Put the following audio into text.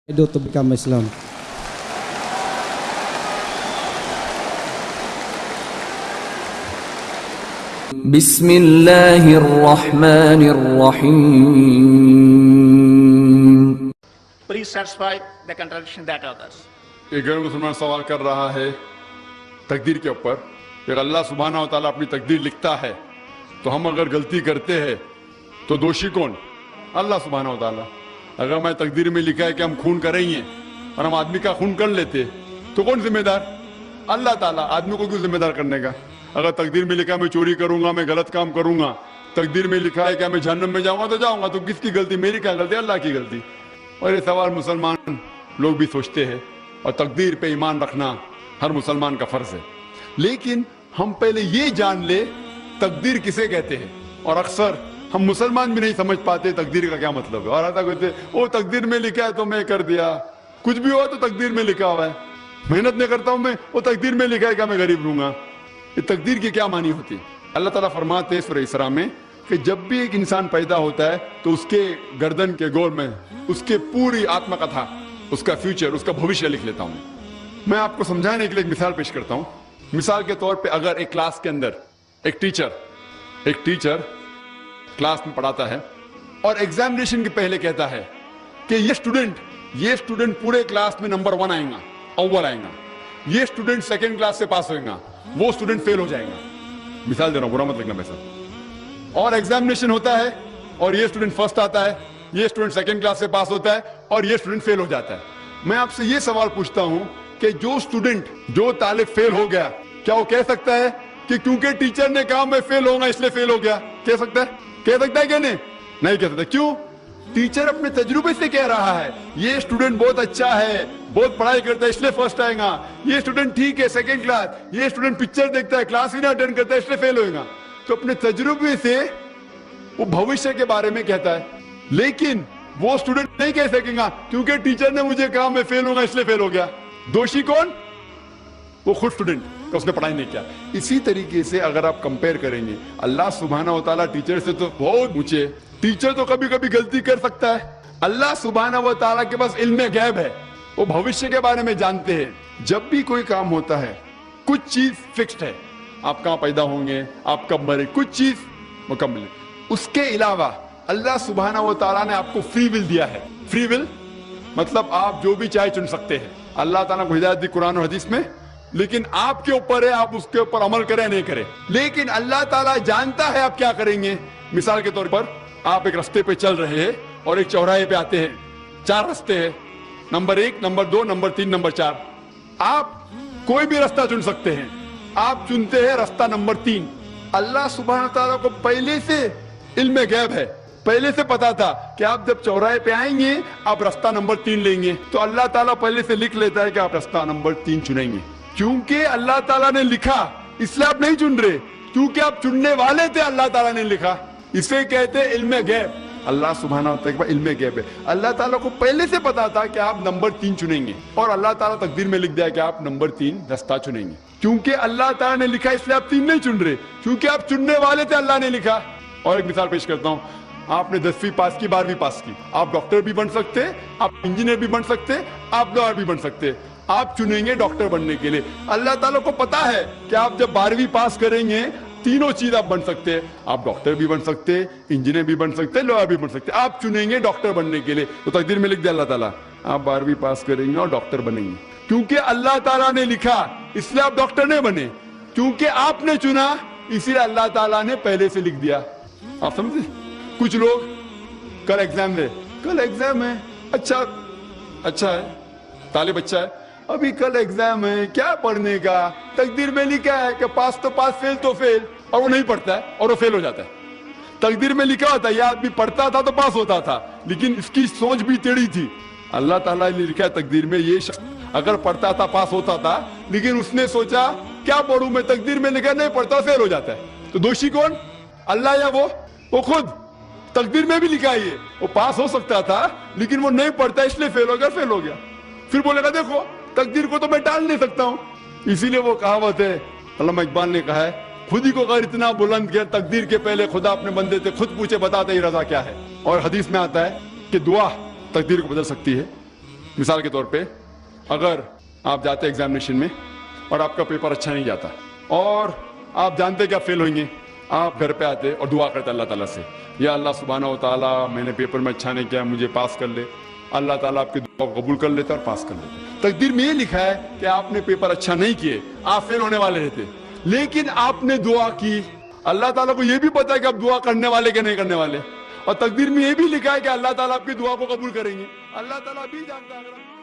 to become Islam. بسم الله الرحمن الرحيم. Please satisfy the contradiction that others. एक गैर मुसलमान सवाल कर रहा है तकदीर के ऊपर कि अल्लाह सुब्हाना व तआला अपनी तकदीर लिखता है तो हम अगर गलती करते हैं तो दोषी कौन? अल्लाह सुब्हाना व तआला। अगर मैं तकदीर में लिखा है कि हम खून करेंगे और हम आदमी का खून कर लेते तो कौन जिम्मेदार? अल्लाह ताला। आदमी को क्यों जिम्मेदार करने का? अगर तकदीर में लिखा है मैं चोरी करूंगा, मैं गलत काम करूंगा, तकदीर में लिखा है कि मैं जहन्नम में जाऊंगा तो जाऊंगा, तो किसकी गलती? मेरी क्या गलती? अल्लाह की गलती। और ये सवाल मुसलमान लोग भी सोचते हैं और तकदीर पे ईमान रखना हर मुसलमान का फर्ज है। लेकिन हम पहले ये जान ले तकदीर किसे कहते हैं, और अक्सर हम मुसलमान भी नहीं समझ पाते तकदीर का क्या मतलब है। और आता कहते वो तकदीर में लिखा है तो मैं कर दिया, कुछ भी हो तो तकदीर में लिखा हुआ है, मेहनत नहीं करता हूं मैं, वो तकदीर में लिखा है क्या मैं गरीब रहूंगा। ये तकदीर की क्या मानी होती है? अल्लाह ताला फरमाते हैं सूरह इसरा में कि जब भी एक इंसान पैदा होता है तो उसके गर्दन के गोल में उसके पूरी आत्मकथा, उसका फ्यूचर, उसका भविष्य लिख लेता हूं। मैं आपको समझाने के लिए एक मिसाल पेश करता हूं। मिसाल के तौर पे अगर एक क्लास के अंदर एक टीचर क्लास में पढ़ाता है और एग्जामिनेशन के पहले कहता है कि ये स्टूडेंट पूरे क्लास में नंबर 1 आएगा, अव्वल आएगा, ये स्टूडेंट सेकंड क्लास से पास होगा, वो स्टूडेंट फेल हो जाएगा। मिसाल दे रहा हूं, बुरा मत लगना वैसा। और एग्जामिनेशन होता है और ये स्टूडेंट फर्स्ट आता है, ये स्टूडेंट सेकंड क्लास से पास होता है और ये स्टूडेंट फेल हो जाता है। मैं आपसे ये सवाल पूछता हूं कि जो तालिब फेल हो गया, क्या वो कह सकता है कि क्योंकि टीचर ने कहा मैं फेल होऊंगा इसलिए फेल हो गया? कह सकता है क्या नहीं? नहीं कह सकता। क्यों? टीचर अपने तजुर्बे से कह रहा है ये स्टूडेंट बहुत अच्छा है, बहुत पढ़ाई करता है इसलिए फर्स्ट आएगा, ये स्टूडेंट ठीक है सेकंड क्लास, ये स्टूडेंट पिक्चर देखता है, क्लास ही ना अटेंड करता है इसलिए फेल होगा। तो अपने तजुर्बे से वो भविष्य के बारे में कहता है। लेकिन वो स्टूडेंट नहीं कह सकेगा क्योंकि टीचर ने मुझे कहा मैं फेल होगा इसलिए फेल हो गया। दोषी कौन? वो खुद स्टूडेंट, उसने पढ़ाई नहीं किया। इसी तरीके से अगर आप कंपेयर करेंगे, अल्लाह सुब्हाना व तआला टीचर से तो बहुत ऊंचे। टीचर तो कभी कभी गलती कर सकता है, अल्लाह सुब्हाना व तआला के पास इल्म गैब है, वो भविष्य के बारे में जानते हैं। जब भी कोई काम होता है कुछ चीज फिक्स्ड है, आप कहां पैदा होंगे, आप कब मरे, कुछ चीज मुकम्मल है। उसके अलावा अल्लाह सुब्हाना व तआला ने आपको फ्री विल दिया है। फ्री विल मतलब आप जो भी चाहे चुन सकते हैं। अल्लाह ताला को हिदायत दी कुरान और हदीस में, लेकिन आपके ऊपर है आप उसके ऊपर अमल करें नहीं करें। लेकिन अल्लाह ताला जानता है आप क्या करेंगे। मिसाल के तौर पर आप एक रास्ते पे चल रहे हैं और एक चौराहे पे आते हैं, 4 रास्ते हैं, नंबर 1, नंबर 2, नंबर 3, नंबर 4। आप कोई भी रास्ता चुन सकते हैं, आप चुनते हैं रास्ता नंबर 3। अल्लाह सुब्हानहू तआला को पहले से इल्म गैब है, पहले से पता था कि आप जब चौराहे पे आएंगे आप रास्ता नंबर 3 लेंगे, तो अल्लाह ताला पहले से लिख लेता है कि आप रास्ता नंबर 3 चुनेंगे। क्योंकि अल्लाह ताला ने लिखा इसलिए आप नहीं चुन रहे, क्योंकि आप चुनने वाले थे, अल्लाह ताला ने लिखा। इसे कहते हैं इल्म गैब। अल्लाह सुब्हानहू तआला के इल्म गैब है। अल्लाह ताला को पहले से पता था कि आप नंबर 3 चुनेंगे और अल्लाह ताला तकदीर में लिख दिया कि आप नंबर 3 रास्ता चुनेंगे। क्योंकि अल्लाह ताला ने लिखा इसलिए आप 3 नहीं चुन रहे, क्योंकि आप चुनने वाले थे, अल्लाह ने लिखा। और एक मिसाल पेश करता हूं, आपने 10वीं पास की, 12वीं पास की, आप डॉक्टर भी बन सकते, आप इंजीनियर भी बन सकते, आप लॉयर भी बन सकते। आप चुनेंगे डॉक्टर बनने के लिए। अल्लाह ताला को पता है कि आप जब 12वीं पास करेंगे तीनों चीज आप बन सकते हैं, आप डॉक्टर भी बन सकते, इंजीनियर भी बन सकते, लॉयर भी बन सकते। आप चुनेंगे डॉक्टर बनने के लिए, तो तकदीर में लिख दिया अल्लाह ताला आप 12वीं पास करेंगे और डॉक्टर बनेंगे। क्योंकि अल्लाह ताला ने लिखा इसलिए आप डॉक्टर नहीं बने, क्योंकि आपने चुना इसलिए अल्लाह ताला ने पहले से लिख दिया। आप समझे? कुछ लोग कल एग्जाम है, अच्छा है, तालिब अच्छा है, अभी कल एग्जाम है, क्या पढ़ने का? तकदीर में लिखा है कि पास तो पास, फेल तो फेल, और वो नहीं पढ़ता है और वो फेल हो जाता है। तकदीर में लिखा होता है ये आदमी पढ़ता था तो पास होता था, लेकिन इसकी सोच भी टेढ़ी थी। अल्लाह ताला ने लिखा है तकदीर में ये अगर पढ़ता था पास होता था, लेकिन उसने सोचा क्या पढ़ूं मैं, तकदीर में लिखा नहीं पढ़ता फेल हो जाता है। तो दोषी कौन? अल्लाह या वो खुद? तकदीर में भी लिखा है ये, वो पास हो सकता था लेकिन वो नहीं पढ़ता इसलिए फेल हो गया। फिर बोलेगा देखो तकदीर को तो मैं टाल नहीं सकता हूं। इसीलिए वो कहावत है, अल्लामा इकबाल ने कहा है, खुद ही को अगर इतना बुलंद किया, तकदीर के पहले खुदा अपने बंदे से खुद पूछे बताते ही रजा क्या है। और हदीस में आता है कि दुआ तकदीर को बदल सकती है, مثال کے طور پہ اگر آپ جاتے ایگزامینیشن میں اور آپ کا پیپر اچھا نہیں جاتا اور آپ جانتے کہ آپ فیل ہوئیں گے، آپ گھر پہ آتے اور دعا کرتے اللہ تعالیٰ سے، یا اللہ سبحانہ و تعالیٰ میں نے پیپر میں اچھا نہیں کیا، مجھے پاس کر لے. اللہ تعالیٰ آپ کی دعا کو قبول کر لیتا اور پاس کر لیتا. تقدیر میں یہ لکھا ہے کہ آپ نے پیپر اچھا نہیں کیے، آپ فیل ہونے والے رہتے، لیکن آپ نے دعا کی. اللہ تعالیٰ کو یہ بھی پتا ہے کہ آپ دعا کرنے والے کہ نہیں کرنے والے، اور تقدیر میں یہ بھی لکھا ہے کہ اللہ تعالیٰ آپ کی دعا کو قبول کریں گے. اللہ تعالیٰ بھی جانتا ہے.